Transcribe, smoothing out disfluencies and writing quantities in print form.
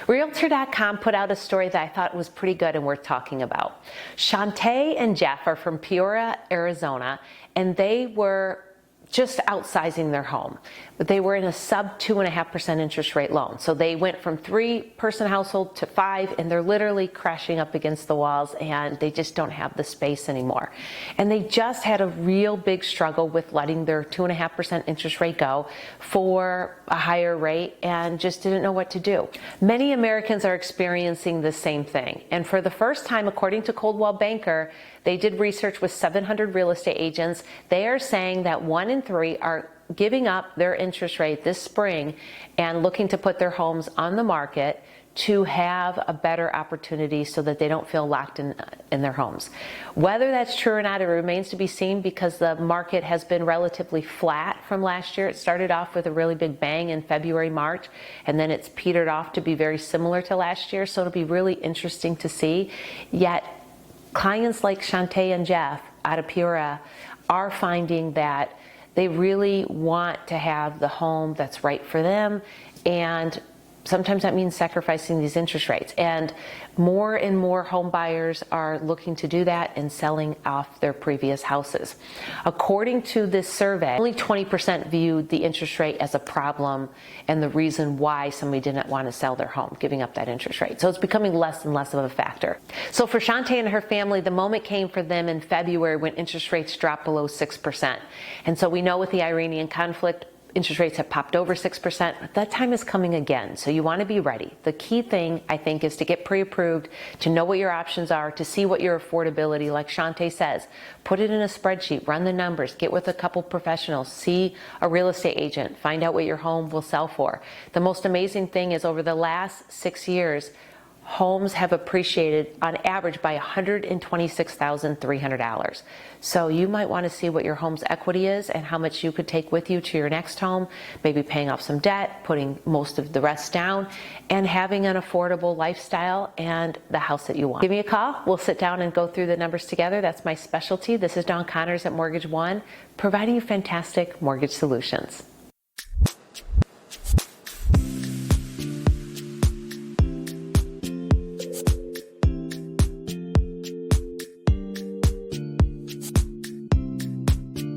Realtor.com put out a story that I thought was pretty good and worth talking about. Shantae and Jeff are from Peoria, Arizona, and they were just outsizing their home. But they were in a sub 2.5% interest rate loan. So they went from 3-person household to 5, and they're literally crashing up against the walls, and they just don't have the space anymore. And they just had a real big struggle with letting their 2.5% interest rate go for a higher rate and just didn't know what to do. Many Americans are experiencing the same thing. And for the first time, according to Coldwell Banker, they did research with 700 real estate agents. They are saying that 1 in 3 are giving up their interest rate this spring and looking to put their homes on the market to have a better opportunity so that they don't feel locked in their homes. Whether that's true or not, it remains to be seen because the market has been relatively flat from last year. It started off with a really big bang in February, March, and then it's petered off to be very similar to last year. So it'll be really interesting to see. Yet clients like Shantae and Jeff out of Peoria are finding that they really want to have the home that's right for them, and sometimes that means sacrificing these interest rates. And more home buyers are looking to do that and selling off their previous houses. According to this survey, only 20% viewed the interest rate as a problem and the reason why somebody didn't want to sell their home, giving up that interest rate. So it's becoming less and less of a factor. So for Shantae and her family, the moment came for them in February when interest rates dropped below 6%. And so we know with the Iranian conflict, interest rates have popped over 6%, but that time is coming again. So you want to be ready. The key thing, I think, is to get pre-approved, to know what your options are, to see what your affordability, like Shantae says, put it in a spreadsheet, run the numbers, get with a couple professionals, see a real estate agent, find out what your home will sell for. The most amazing thing is over the last 6 years, homes have appreciated on average by $126,300. So you might want to see what your home's equity is and how much you could take with you to your next home, maybe paying off some debt, putting most of the rest down, and having an affordable lifestyle and the house that you want. Give me a call. We'll sit down and go through the numbers together. That's my specialty. This is Dawn Connors at Mortgage One, providing you fantastic mortgage solutions.